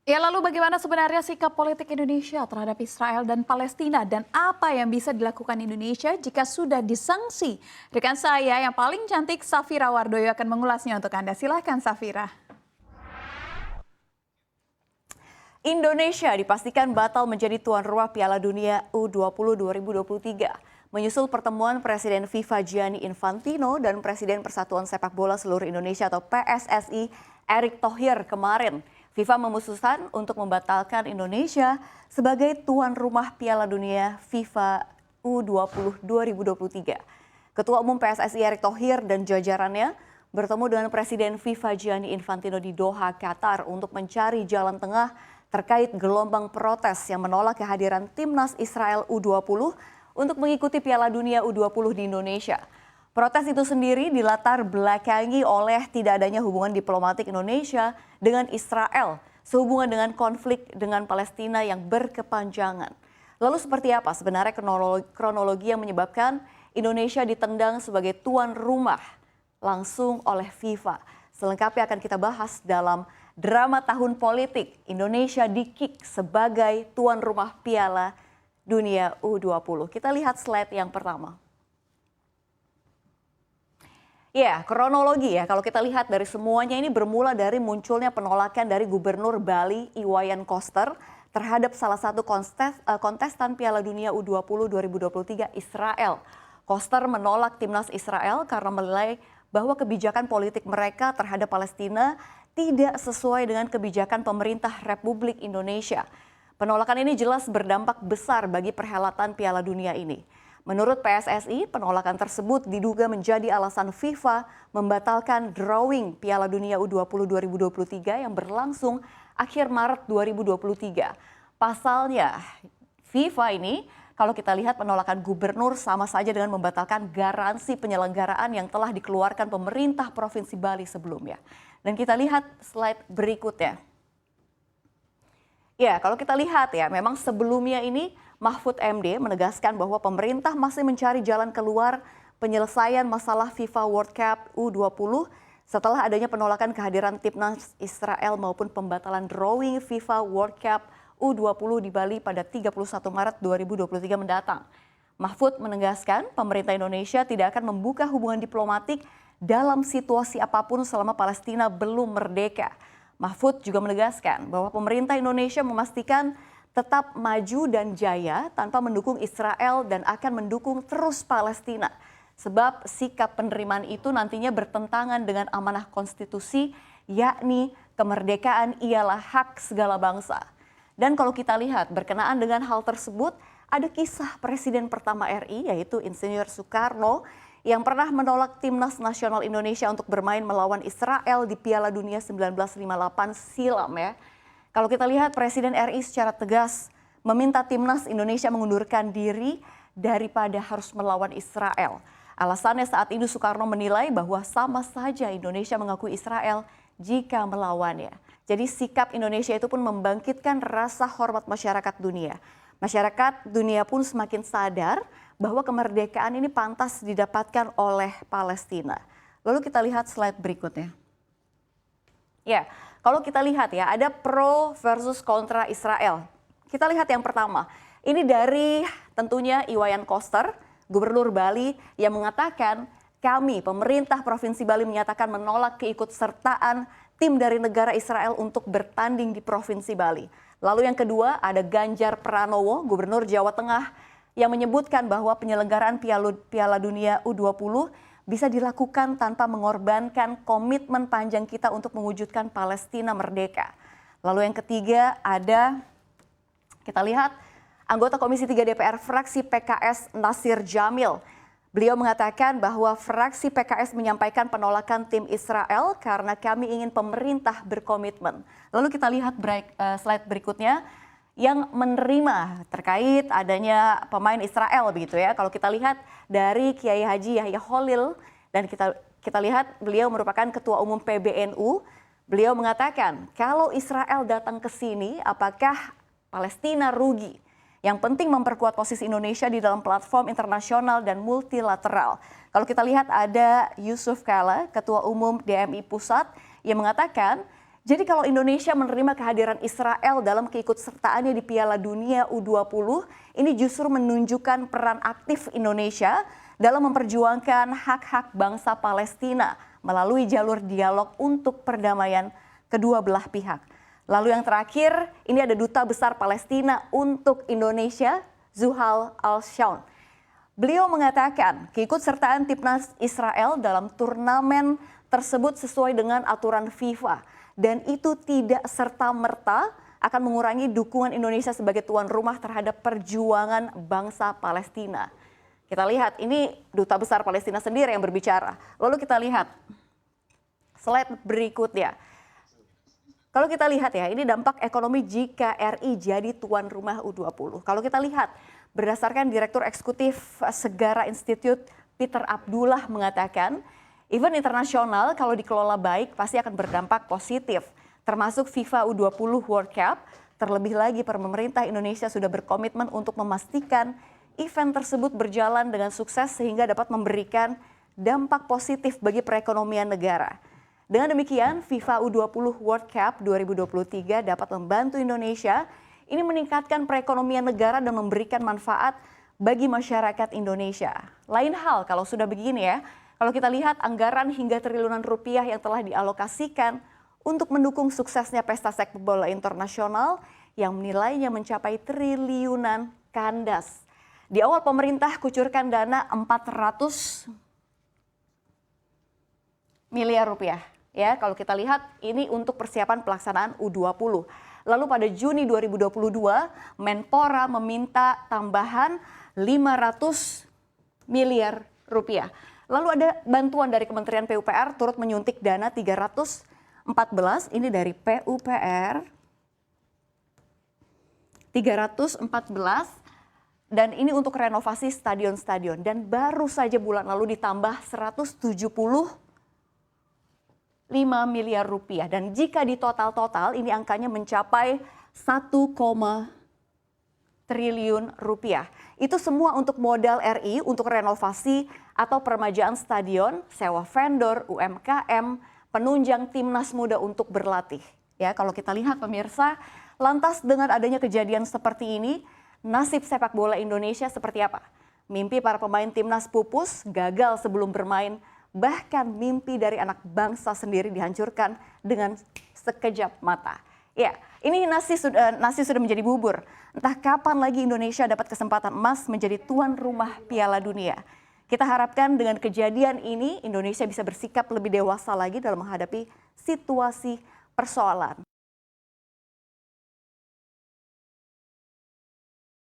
Ya, lalu bagaimana sebenarnya sikap politik Indonesia terhadap Israel dan Palestina dan apa yang bisa dilakukan Indonesia jika sudah disangsi? Rekan saya yang paling cantik Safira Wardoyo akan mengulasnya untuk Anda. Silahkan Safira. Indonesia dipastikan batal menjadi tuan rumah Piala Dunia U20 2023. Menyusul pertemuan Presiden FIFA Gianni Infantino dan Presiden Persatuan Sepak Bola Seluruh Indonesia atau PSSI Erick Thohir kemarin, FIFA memutuskan untuk membatalkan Indonesia sebagai tuan rumah Piala Dunia FIFA U20 2023. Ketua Umum PSSI Erick Thohir dan jajarannya bertemu dengan Presiden FIFA Gianni Infantino di Doha, Qatar untuk mencari jalan tengah terkait gelombang protes yang menolak kehadiran timnas Israel U20 untuk mengikuti Piala Dunia U20 di Indonesia. Protes itu sendiri dilatar belakangi oleh tidak adanya hubungan diplomatik Indonesia dengan Israel sehubungan dengan konflik dengan Palestina yang berkepanjangan. Lalu seperti apa sebenarnya kronologi yang menyebabkan Indonesia ditendang sebagai tuan rumah langsung oleh FIFA? Selengkapnya akan kita bahas dalam drama tahun politik Indonesia di-kick sebagai tuan rumah Piala Dunia U20. Kita lihat slide yang pertama. Ya, kronologi ya, kalau kita lihat dari semuanya ini bermula dari munculnya penolakan dari Gubernur Bali Iwayan Koster terhadap salah satu kontestan Piala Dunia U20 2023 Israel. Koster menolak timnas Israel karena menilai bahwa kebijakan politik mereka terhadap Palestina tidak sesuai dengan kebijakan pemerintah Republik Indonesia. Penolakan ini jelas berdampak besar bagi perhelatan Piala Dunia ini. Menurut PSSI, penolakan tersebut diduga menjadi alasan FIFA membatalkan drawing Piala Dunia U20 2023 yang berlangsung akhir Maret 2023. Pasalnya, FIFA ini kalau kita lihat penolakan gubernur sama saja dengan membatalkan garansi penyelenggaraan yang telah dikeluarkan pemerintah Provinsi Bali sebelumnya. Dan kita lihat slide berikutnya. Ya, kalau kita lihat ya, memang sebelumnya ini Mahfud MD menegaskan bahwa pemerintah masih mencari jalan keluar penyelesaian masalah FIFA World Cup U20 setelah adanya penolakan kehadiran timnas Israel maupun pembatalan drawing FIFA World Cup U20 di Bali pada 31 Maret 2023 mendatang. Mahfud menegaskan pemerintah Indonesia tidak akan membuka hubungan diplomatik dalam situasi apapun selama Palestina belum merdeka. Mahfud juga menegaskan bahwa pemerintah Indonesia memastikan tetap maju dan jaya tanpa mendukung Israel dan akan mendukung terus Palestina. Sebab sikap penerimaan itu nantinya bertentangan dengan amanah konstitusi, yakni kemerdekaan ialah hak segala bangsa. Dan kalau kita lihat berkenaan dengan hal tersebut, ada kisah Presiden pertama RI yaitu Insinyur Soekarno yang pernah menolak timnas nasional Indonesia untuk bermain melawan Israel di Piala Dunia 1958 silam ya. Kalau kita lihat Presiden RI secara tegas meminta timnas Indonesia mengundurkan diri daripada harus melawan Israel. Alasannya saat itu Soekarno menilai bahwa sama saja Indonesia mengakui Israel jika melawannya. Jadi sikap Indonesia itu pun membangkitkan rasa hormat masyarakat dunia. Masyarakat dunia pun semakin sadar bahwa kemerdekaan ini pantas didapatkan oleh Palestina. Lalu kita lihat slide berikutnya. Ya, kalau kita lihat ya, ada pro versus kontra Israel. Kita lihat yang pertama. Ini dari tentunya Iwayan Koster, Gubernur Bali yang mengatakan kami pemerintah Provinsi Bali menyatakan menolak keikutsertaan tim dari negara Israel untuk bertanding di Provinsi Bali. Lalu yang kedua ada Ganjar Pranowo, Gubernur Jawa Tengah yang menyebutkan bahwa penyelenggaraan Piala Dunia U20 bisa dilakukan tanpa mengorbankan komitmen panjang kita untuk mewujudkan Palestina merdeka. Lalu yang ketiga ada, kita lihat anggota Komisi 3 DPR fraksi PKS Nasir Jamil. Beliau mengatakan bahwa fraksi PKS menyampaikan penolakan tim Israel karena kami ingin pemerintah berkomitmen. Lalu kita lihat slide berikutnya yang menerima terkait adanya pemain Israel begitu ya. Kalau kita lihat dari Kiai Haji Yahya Khalil dan kita lihat beliau merupakan Ketua Umum PBNU. Beliau mengatakan kalau Israel datang ke sini apakah Palestina rugi? Yang penting memperkuat posisi Indonesia di dalam platform internasional dan multilateral. Kalau kita lihat ada Yusuf Kala, Ketua Umum DMI Pusat yang mengatakan Jadi kalau Indonesia menerima kehadiran Israel dalam keikutsertaannya di Piala Dunia U20, ini justru menunjukkan peran aktif Indonesia dalam memperjuangkan hak-hak bangsa Palestina melalui jalur dialog untuk perdamaian kedua belah pihak. Lalu yang terakhir, ini ada Duta Besar Palestina untuk Indonesia, Zuhal Al-Shaun. Beliau mengatakan keikutsertaan timnas Israel dalam turnamen tersebut sesuai dengan aturan FIFA. Dan itu tidak serta-merta akan mengurangi dukungan Indonesia sebagai tuan rumah terhadap perjuangan bangsa Palestina. Kita lihat, ini Duta Besar Palestina sendiri yang berbicara. Lalu kita lihat slide berikutnya. Kalau kita lihat ya, ini dampak ekonomi jika RI jadi tuan rumah U20. Kalau kita lihat, berdasarkan Direktur Eksekutif Segara Institute Peter Abdullah mengatakan, event internasional kalau dikelola baik pasti akan berdampak positif, termasuk FIFA U20 World Cup. Terlebih lagi pemerintah Indonesia sudah berkomitmen untuk memastikan event tersebut berjalan dengan sukses sehingga dapat memberikan dampak positif bagi perekonomian negara. Dengan demikian, FIFA U20 World Cup 2023 dapat membantu Indonesia ini meningkatkan perekonomian negara dan memberikan manfaat bagi masyarakat Indonesia. Lain hal kalau sudah begini ya, kalau kita lihat anggaran hingga triliunan rupiah yang telah dialokasikan untuk mendukung suksesnya pesta sepak bola internasional yang nilainya mencapai triliunan kandas. Di awal pemerintah kucurkan dana 400 miliar rupiah. Ya, kalau kita lihat ini untuk persiapan pelaksanaan U20. Lalu pada Juni 2022, Menpora meminta tambahan 500 miliar rupiah. Lalu ada bantuan dari Kementerian PUPR turut menyuntik dana 314, ini dari PUPR, 314, dan ini untuk renovasi stadion-stadion. Dan baru saja bulan lalu ditambah 175 miliar rupiah. Dan jika di total-total ini angkanya mencapai 1, triliun rupiah. Itu semua untuk modal RI, untuk renovasi atau peremajaan stadion, sewa vendor, UMKM, penunjang timnas muda untuk berlatih. Ya, kalau kita lihat pemirsa, lantas dengan adanya kejadian seperti ini, nasib sepak bola Indonesia seperti apa? Mimpi para pemain timnas pupus, gagal sebelum bermain, bahkan mimpi dari anak bangsa sendiri dihancurkan dengan sekejap mata. Ya, ini nasi sudah menjadi bubur. Entah kapan lagi Indonesia dapat kesempatan emas menjadi tuan rumah Piala Dunia. Kita harapkan dengan kejadian ini Indonesia bisa bersikap lebih dewasa lagi dalam menghadapi situasi persoalan.